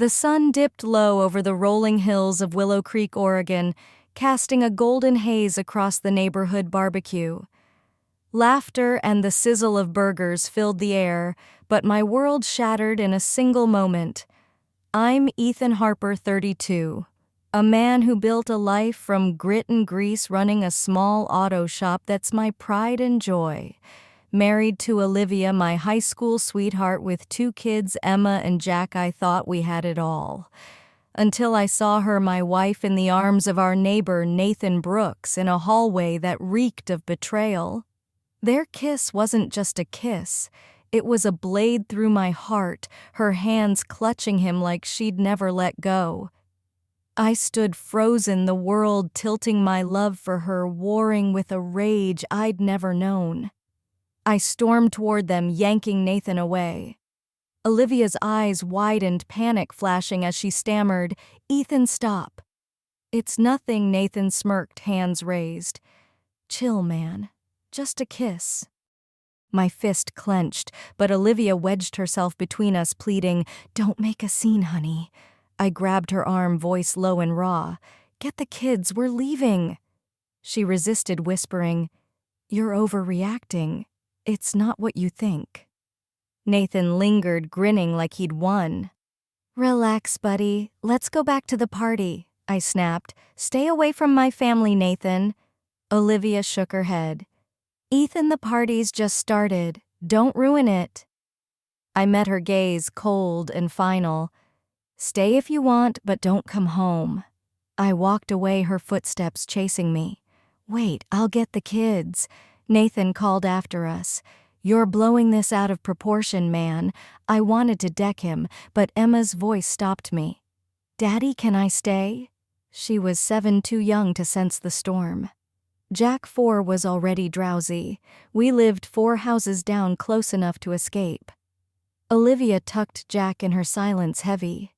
The sun dipped low over the rolling hills of Willow Creek, Oregon, casting a golden haze across the neighborhood barbecue. Laughter and the sizzle of burgers filled the air, but my world shattered in a single moment. I'm Ethan Harper, 32, a man who built a life from grit and grease running a small auto shop that's my pride and joy. Married to Olivia, my high school sweetheart with 2 kids, Emma and Jack. I thought we had it all. Until I saw her, my wife, in the arms of our neighbor Nathan Brooks in a hallway that reeked of betrayal. Their kiss wasn't just a kiss. It was a blade through my heart, her hands clutching him like she'd never let go. I stood frozen, the world tilting, my love for her warring with a rage I'd never known. I stormed toward them, yanking Nathan away. Olivia's eyes widened, panic flashing as she stammered, "Ethan, stop." "It's nothing," Nathan smirked, hands raised. "Chill, man. Just a kiss." My fist clenched, but Olivia wedged herself between us, pleading, "Don't make a scene, honey." I grabbed her arm, voice low and raw. "Get the kids, we're leaving." She resisted, whispering, "You're overreacting. It's not what you think." Nathan lingered, grinning like he'd won. "Relax, buddy. Let's go back to the party," I snapped. "Stay away from my family, Nathan." Olivia shook her head. "Ethan, the party's just started. Don't ruin it." I met her gaze, cold and final. "Stay if you want, but don't come home." I walked away, her footsteps chasing me. "Wait, I'll get the kids." Nathan called after us. "You're blowing this out of proportion, man." I wanted to deck him, but Emma's voice stopped me. "Daddy, can I stay?" She was 7, too young to sense the storm. Jack, 4, was already drowsy. We lived 4 houses down, close enough to escape. Olivia tucked Jack in her silence, heavy.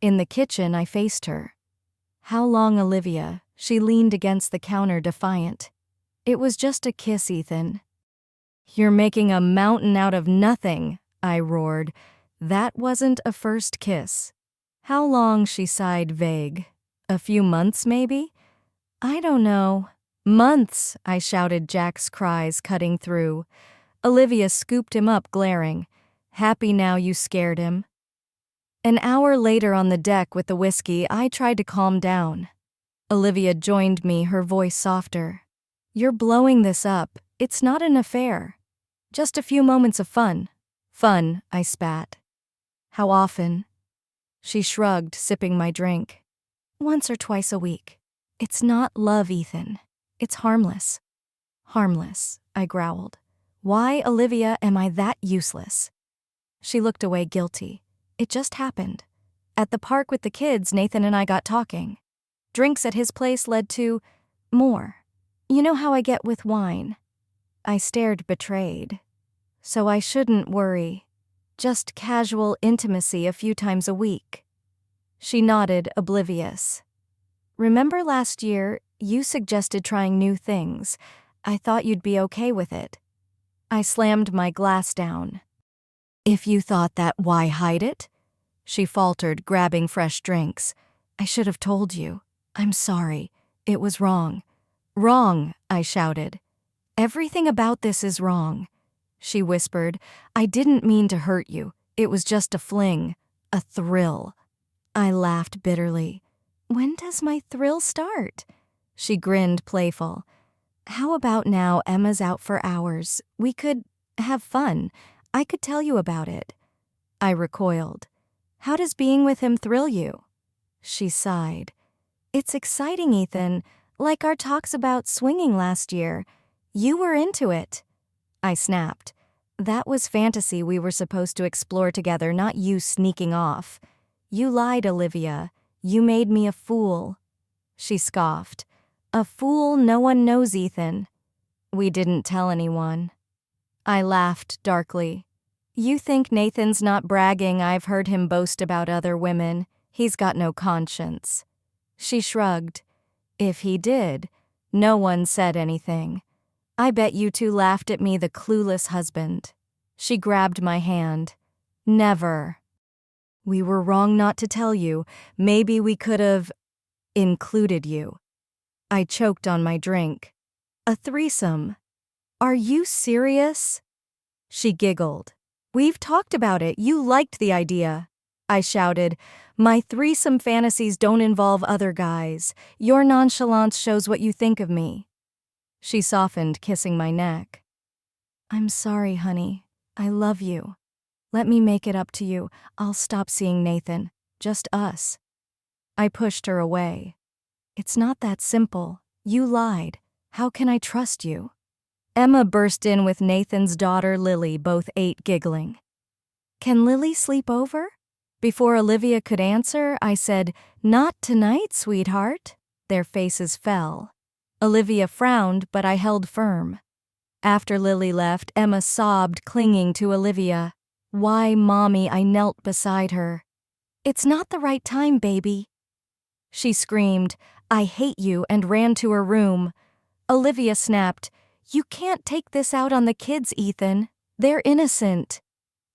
In the kitchen, I faced her. "How long, Olivia?" She leaned against the counter, defiant. "It was just a kiss, Ethan." "You're making a mountain out of nothing," I roared. "That wasn't a first kiss." "How long?" She sighed, vague. "A few months, maybe?" "I don't know." "Months!" I shouted, Jack's cries cutting through. Olivia scooped him up, glaring. "Happy now you scared him?" An hour later on the deck with the whiskey, I tried to calm down. Olivia joined me, her voice softer. "You're blowing this up. It's not an affair. Just a few moments of fun." "Fun," I spat. "How often?" She shrugged, sipping my drink. "Once or twice a week. It's not love, Ethan. It's harmless." "Harmless," I growled. "Why, Olivia, am I that useless?" She looked away, guilty. "It just happened. At the park with the kids, Nathan and I got talking. Drinks at his place led to more. You know how I get with wine." I stared, betrayed. "So I shouldn't worry. Just casual intimacy a few times a week." She nodded, oblivious. "Remember last year, you suggested trying new things. I thought you'd be okay with it." I slammed my glass down. "If you thought that, why hide it?" She faltered, grabbing fresh drinks. "I should have told you. I'm sorry. It was wrong." "Wrong," I shouted. "Everything about this is wrong." She whispered. "I didn't mean to hurt you. It was just a fling. A thrill." I laughed bitterly. "When does my thrill start?" She grinned, playful. "How about now? Emma's out for hours. We could have fun. I could tell you about it." I recoiled. "How does being with him thrill you?" She sighed. "It's exciting, Ethan. Like our talks about swinging last year. You were into it." I snapped. "That was fantasy we were supposed to explore together, not you sneaking off." "You lied, Olivia. You made me a fool." She scoffed. "A fool no one knows, Ethan." "We didn't tell anyone." I laughed darkly. "You think Nathan's not bragging? I've heard him boast about other women. He's got no conscience." She shrugged. "If he did, no one said anything. I bet you 2 laughed at me, the clueless husband." She grabbed my hand. "Never." We were wrong not to tell you. Maybe we could have included you. I choked on my drink. A threesome. Are you serious? She giggled. We've talked about it. You liked the idea. I shouted. My threesome fantasies don't involve other guys. Your nonchalance shows what you think of me. She softened, kissing my neck. I'm sorry, honey. I love you. Let me make it up to you. I'll stop seeing Nathan. Just us. I pushed her away. It's not that simple. You lied. How can I trust you? Emma burst in with Nathan's daughter Lily, both 8, giggling. Can Lily sleep over? Before Olivia could answer, I said, Not tonight, sweetheart. Their faces fell. Olivia frowned, but I held firm. After Lily left, Emma sobbed, clinging to Olivia. Why, Mommy? I knelt beside her. It's not the right time, baby. She screamed, I hate you, and ran to her room. Olivia snapped, You can't take this out on the kids, Ethan. They're innocent.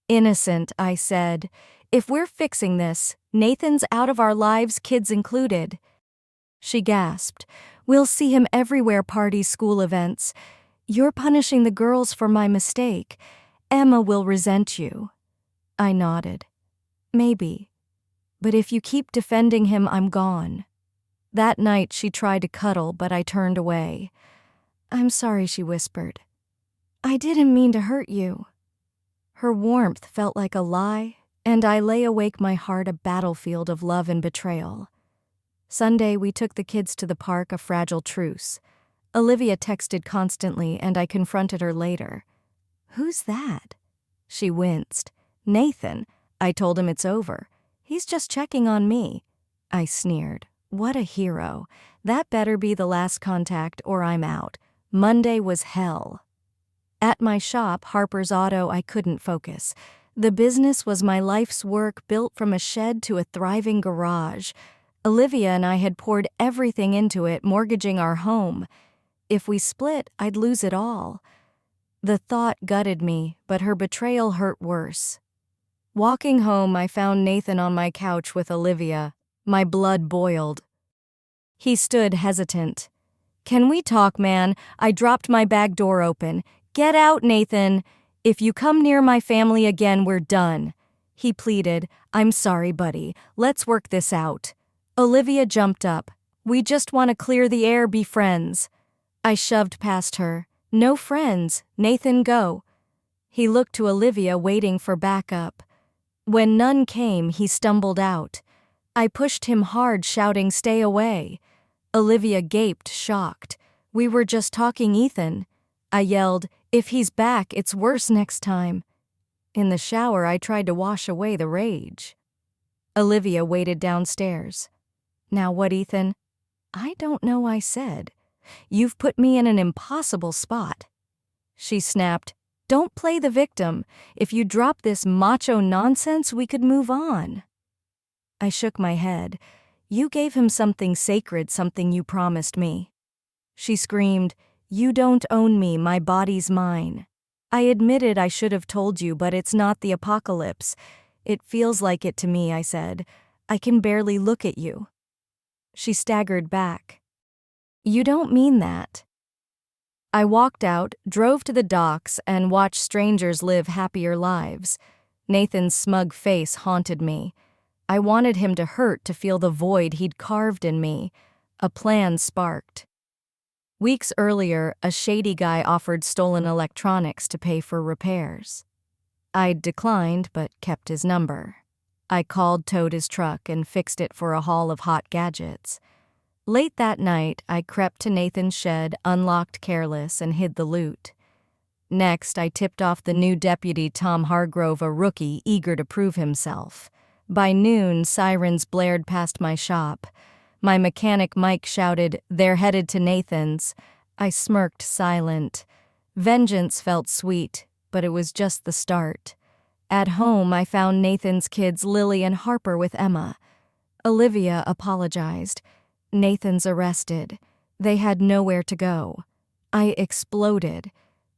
Innocent, I said. If we're fixing this, Nathan's out of our lives, kids included. She gasped. We'll see him everywhere, parties, school events. You're punishing the girls for my mistake. Emma will resent you. I nodded. Maybe. But if you keep defending him, I'm gone. That night she tried to cuddle, but I turned away. I'm sorry, she whispered. I didn't mean to hurt you. Her warmth felt like a lie, and I lay awake, my heart a battlefield of love and betrayal. Sunday, we took the kids to the park, a fragile truce. Olivia texted constantly, and I confronted her later. Who's that? She winced. Nathan. I told him it's over. He's just checking on me. I sneered. What a hero. That better be the last contact or I'm out. Monday was hell. At my shop, Harper's Auto, I couldn't focus. The business was my life's work, built from a shed to a thriving garage. Olivia and I had poured everything into it, mortgaging our home. If we split, I'd lose it all. The thought gutted me, but her betrayal hurt worse. Walking home, I found Nathan on my couch with Olivia. My blood boiled. He stood hesitant. Can we talk, man? I dropped my bag door open. Get out, Nathan. If you come near my family again, we're done. He pleaded. I'm sorry, buddy. Let's work this out. Olivia jumped up. We just want to clear the air, be friends. I shoved past her. No friends. Nathan, go. He looked to Olivia, waiting for backup. When none came, he stumbled out. I pushed him hard, shouting, Stay away. Olivia gaped, shocked. We were just talking, Ethan. I yelled, If he's back, it's worse next time. In the shower, I tried to wash away the rage. Olivia waited downstairs. Now what, Ethan? I don't know, I said. You've put me in an impossible spot. She snapped, Don't play the victim. If you drop this macho nonsense, we could move on. I shook my head. You gave him something sacred, something you promised me. She screamed, You don't own me, my body's mine. I admitted I should have told you, but it's not the apocalypse. It feels like it to me, I said. I can barely look at you. She staggered back. You don't mean that. I walked out, drove to the docks, and watched strangers live happier lives. Nathan's smug face haunted me. I wanted him to hurt, to feel the void he'd carved in me. A plan sparked. Weeks earlier, a shady guy offered stolen electronics to pay for repairs. I'd declined, but kept his number. I called, towed his truck, and fixed it for a haul of hot gadgets. Late that night, I crept to Nathan's shed, unlocked careless, and hid the loot. Next, I tipped off the new deputy, Tom Hargrove, a rookie eager to prove himself. By noon, sirens blared past my shop. My mechanic Mike shouted, They're headed to Nathan's. I smirked, silent. Vengeance felt sweet, but it was just the start. At home, I found Nathan's kids, Lily and Harper, with Emma. Olivia apologized. Nathan's arrested. They had nowhere to go. I exploded.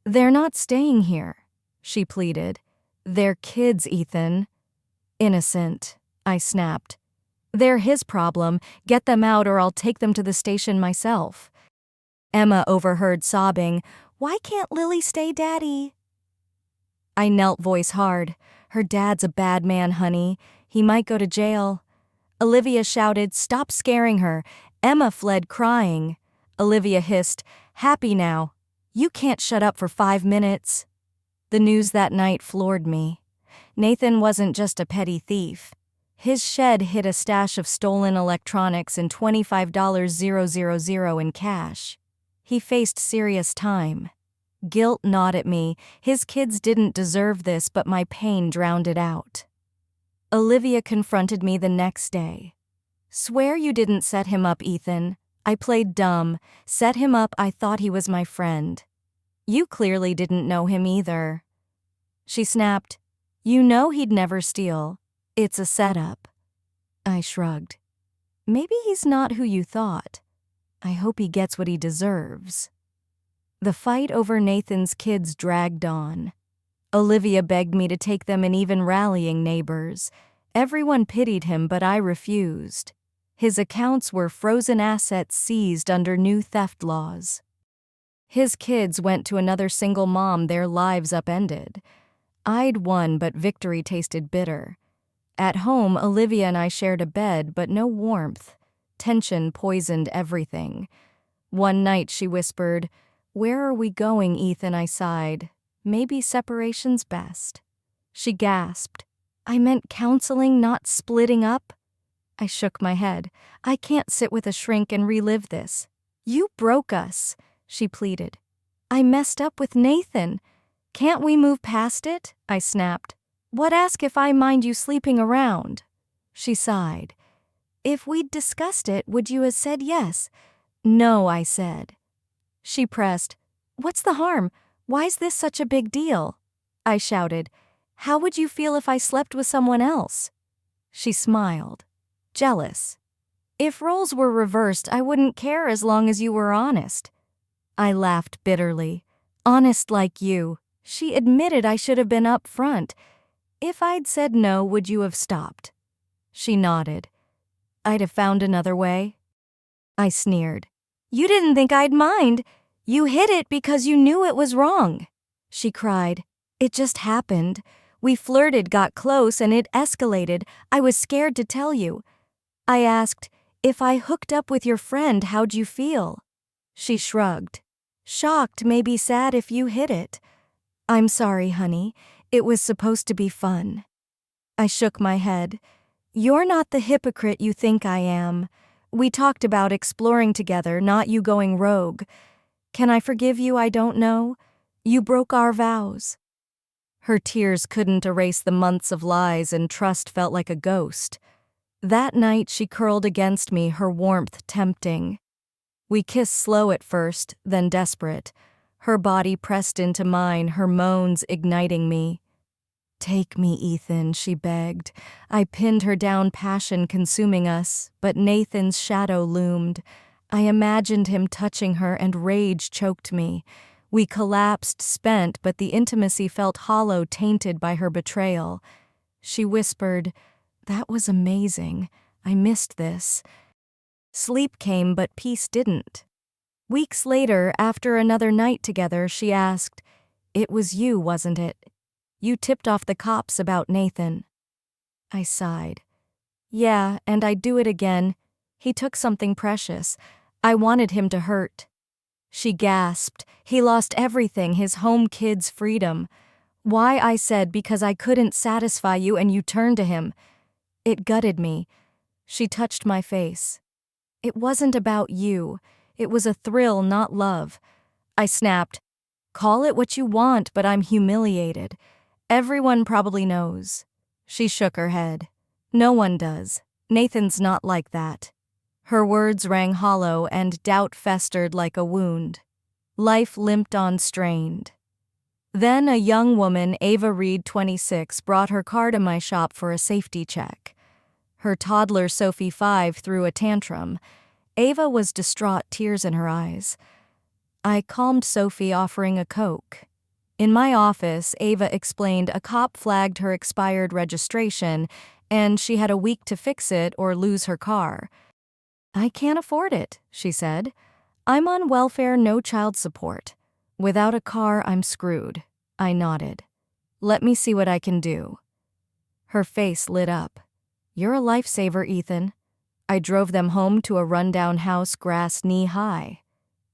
They're not staying here, she pleaded. They're kids, Ethan. Innocent, I snapped. They're his problem. Get them out or I'll take them to the station myself. Emma overheard sobbing, "Why can't Lily stay, Daddy?" I knelt voice hard. Her dad's a bad man, honey. He might go to jail. Olivia shouted, "Stop scaring her." Emma fled crying. Olivia hissed, "Happy now. You can't shut up for 5 minutes." The news that night floored me. Nathan wasn't just a petty thief. His shed hid a stash of stolen electronics and $25,000 in cash. He faced serious time. Guilt gnawed at me. His kids didn't deserve this, but my pain drowned it out. Olivia confronted me the next day. "Swear you didn't set him up, Ethan." I played dumb. Set him up, I thought he was my friend. You clearly didn't know him either. She snapped, "You know he'd never steal. It's a setup." I shrugged. Maybe he's not who you thought. I hope he gets what he deserves. The fight over Nathan's kids dragged on. Olivia begged me to take them and even rallying neighbors. Everyone pitied him, but I refused. His accounts were frozen assets seized under new theft laws. His kids went to another single mom, their lives upended. I'd won, but victory tasted bitter. At home, Olivia and I shared a bed, but no warmth. Tension poisoned everything. One night she whispered, "Where are we going, Ethan?" I sighed. "Maybe separation's best." She gasped. "I meant counseling, not splitting up." I shook my head. "I can't sit with a shrink and relive this." "You broke us," she pleaded. "I messed up with Nathan. Can't we move past it?" I snapped. "What ask if I mind you sleeping around?" She sighed. "If we'd discussed it, would you have said yes?" "No," I said. She pressed. "What's the harm? Why's this such a big deal?" I shouted. "How would you feel if I slept with someone else?" She smiled. "Jealous. If roles were reversed, I wouldn't care as long as you were honest." I laughed bitterly. "Honest like you." She admitted I should have been up front. "If I'd said no, would you have stopped?" She nodded. "I'd have found another way." I sneered. "You didn't think I'd mind. You hid it because you knew it was wrong." She cried. "It just happened. We flirted, got close, and it escalated. I was scared to tell you." I asked, "If I hooked up with your friend, how'd you feel?" She shrugged. "Shocked, maybe sad if you hid it." "I'm sorry, honey. It was supposed to be fun." I shook my head. "You're not the hypocrite you think I am. We talked about exploring together, not you going rogue. Can I forgive you? I don't know. You broke our vows." Her tears couldn't erase the months of lies, and trust felt like a ghost. That night she curled against me, her warmth tempting. We kissed slow at first, then desperate. Her body pressed into mine, her moans igniting me. "Take me, Ethan," she begged. I pinned her down, passion consuming us, but Nathan's shadow loomed. I imagined him touching her, and rage choked me. We collapsed, spent, but the intimacy felt hollow, tainted by her betrayal. She whispered, "That was amazing. I missed this." Sleep came, but peace didn't. Weeks later, after another night together, she asked, "It was you, wasn't it? You tipped off the cops about Nathan." I sighed. "Yeah, and I'd do it again. He took something precious. I wanted him to hurt." She gasped. "He lost everything, his home, kids, freedom." "Why?" I said, "Because I couldn't satisfy you and you turned to him." It gutted me. She touched my face. "It wasn't about you. It was a thrill, not love." I snapped. "Call it what you want, but I'm humiliated. Everyone probably knows." She shook her head. "No one does. Nathan's not like that." Her words rang hollow, and doubt festered like a wound. Life limped on strained. Then a young woman, Ava Reed, 26, brought her car to my shop for a safety check. Her toddler, Sophie, 5, threw a tantrum. Ava was distraught, tears in her eyes. I calmed Sophie, offering a Coke. In my office, Ava explained a cop flagged her expired registration, and she had a week to fix it or lose her car. "I can't afford it," she said. "I'm on welfare, no child support. Without a car, I'm screwed." I nodded. "Let me see what I can do." Her face lit up. "You're a lifesaver, Ethan." I drove them home to a rundown house, grass knee-high.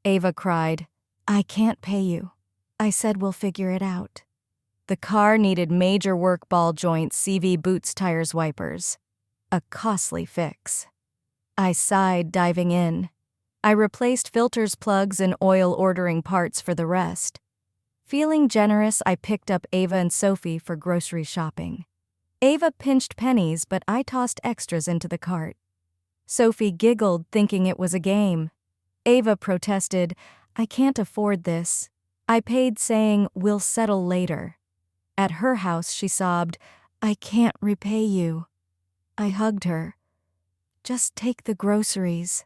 Ava cried, "I can't pay you." I said, "We'll figure it out." The car needed major work: ball joints, CV boots, tires, wipers. A costly fix. I sighed, diving in. I replaced filters, plugs, and oil, ordering parts for the rest. Feeling generous, I picked up Ava and Sophie for grocery shopping. Ava pinched pennies, but I tossed extras into the cart. Sophie giggled, thinking it was a game. Ava protested, "I can't afford this." I paid, saying, "We'll settle later." At her house, she sobbed, "I can't repay you." I hugged her. "Just take the groceries."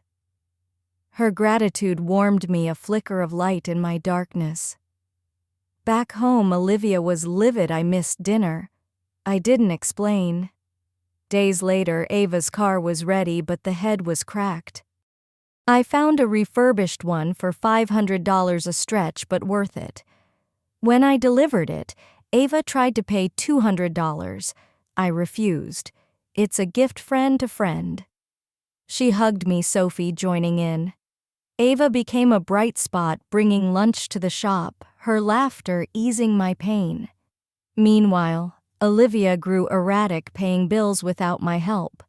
Her gratitude warmed me, a flicker of light in my darkness. Back home, Olivia was livid. I missed dinner. I didn't explain. Days later, Ava's car was ready, but the head was cracked. I found a refurbished one for $500, a stretch, but worth it. When I delivered it, Ava tried to pay $200. I refused. It's a gift, friend to friend. She hugged me, Sophie joining in. Ava became a bright spot, bringing lunch to the shop, her laughter easing my pain. Meanwhile, Olivia grew erratic, paying bills without my help.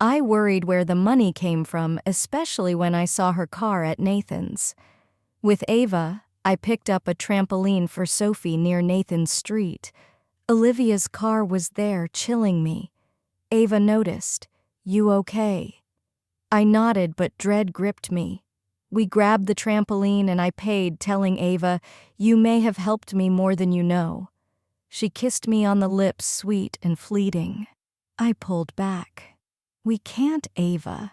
I worried where the money came from, especially when I saw her car at Nathan's. With Ava, I picked up a trampoline for Sophie near Nathan's street. Olivia's car was there, chilling me. Ava noticed. "You okay?" I nodded, but dread gripped me. We grabbed the trampoline and I paid, telling Ava, "You may have helped me more than you know." She kissed me on the lips, sweet and fleeting. I pulled back. "We can't, Ava."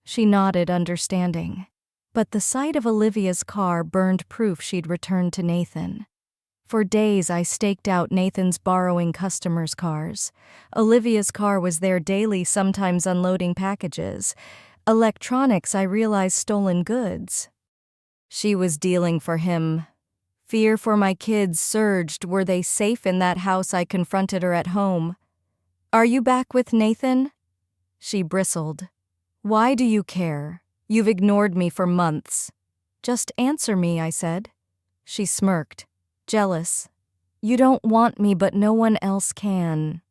She nodded, understanding. But the sight of Olivia's car burned proof she'd returned to Nathan. For days I staked out Nathan's borrowing customers' cars. Olivia's car was there daily, sometimes unloading packages. Electronics, I realized, stolen goods. She was dealing for him. Fear for my kids surged. Were they safe in that house? I confronted her at home. "Are you back with Nathan?" She bristled. "Why do you care? You've ignored me for months." "Just answer me," I said. She smirked. "Jealous. You don't want me, but no one else can."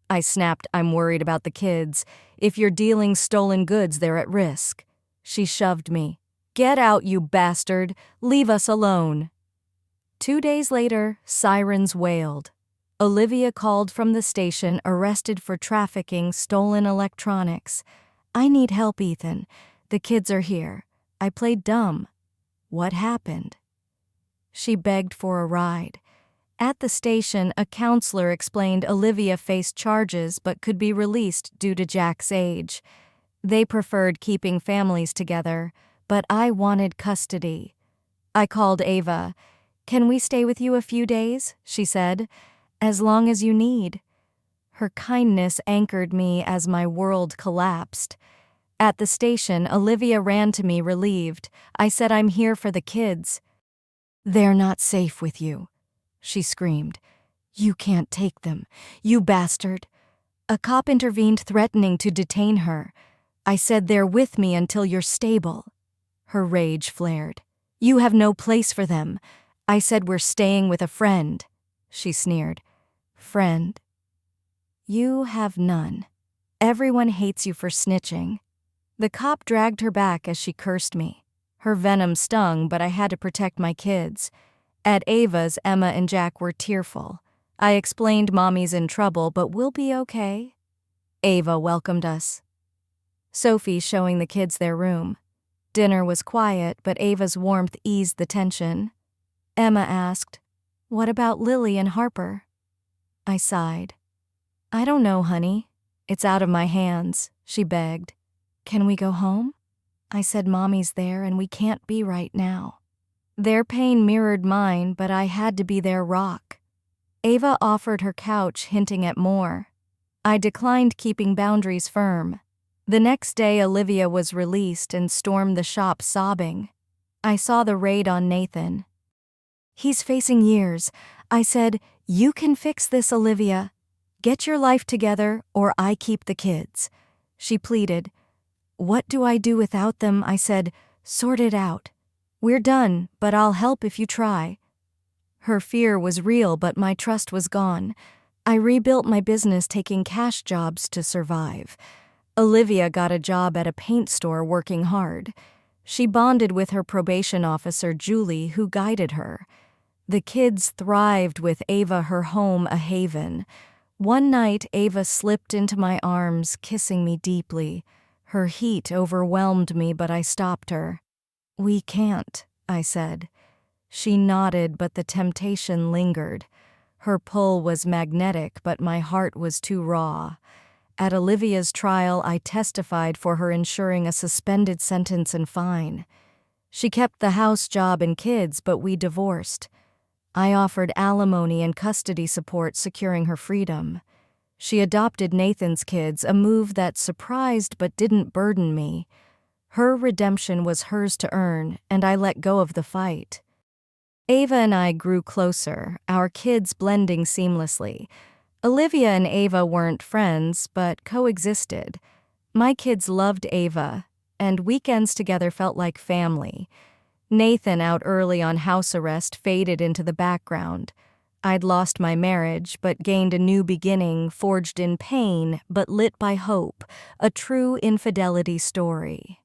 I snapped, "I'm worried about the kids. If you're dealing stolen goods, they're at risk." She shoved me. "Get out, you bastard. Leave us alone." 2 days later, sirens wailed. Olivia called from the station, arrested for trafficking stolen electronics. "I need help, Ethan. The kids are here." I played dumb. "What happened?" She begged for a ride. At the station, a counselor explained Olivia faced charges but could be released due to Jack's age. They preferred keeping families together, but I wanted custody. I called Ava. "Can we stay with you a few days?" she said. "As long as you need." Her kindness anchored me as my world collapsed. At the station, Olivia ran to me, relieved. I said, "I'm here for the kids." "They're not safe with you," she screamed. "You can't take them, you bastard." A cop intervened, threatening to detain her. I said, "They're with me until you're stable." Her rage flared. "You have no place for them." I said, "We're staying with a friend." She sneered. "Friend? You have none. Everyone hates you for snitching." The cop dragged her back as she cursed me. Her venom stung, but I had to protect my kids. At Ava's, Emma and Jack were tearful. I explained, "Mommy's in trouble, but we'll be okay." Ava welcomed us. Sophie showing the kids their room. Dinner was quiet, but Ava's warmth eased the tension. Emma asked, "What about Lily and Harper?" I sighed. "I don't know, honey. It's out of my hands," she begged. "Can we go home?" I said, "Mommy's there and we can't be right now." Their pain mirrored mine, but I had to be their rock. Ava offered her couch, hinting at more. I declined keeping boundaries firm. The next day, Olivia was released and stormed the shop sobbing. I saw the raid on Nathan. "He's facing years." I said, "You can fix this, Olivia. Get your life together or I keep the kids." She pleaded. "What do I do without them?" I said, "Sort it out. We're done, but I'll help if you try." Her fear was real, but my trust was gone. I rebuilt my business taking cash jobs to survive. Olivia got a job at a paint store working hard. She bonded with her probation officer, Julie, who guided her. The kids thrived with Ava, her home a haven. One night, Ava slipped into my arms, kissing me deeply. Her heat overwhelmed me, but I stopped her. "We can't," I said. She nodded, but the temptation lingered. Her pull was magnetic, but my heart was too raw. At Olivia's trial, I testified for her, ensuring a suspended sentence and fine. She kept the house job and kids, but we divorced. I offered alimony and custody support, securing her freedom. She adopted Nathan's kids, a move that surprised but didn't burden me. Her redemption was hers to earn, and I let go of the fight. Ava and I grew closer, our kids blending seamlessly. Olivia and Ava weren't friends, but coexisted. My kids loved Ava, and weekends together felt like family. Nathan, out early on house arrest, faded into the background. I'd lost my marriage, but gained a new beginning, forged in pain, but lit by hope. A true infidelity story.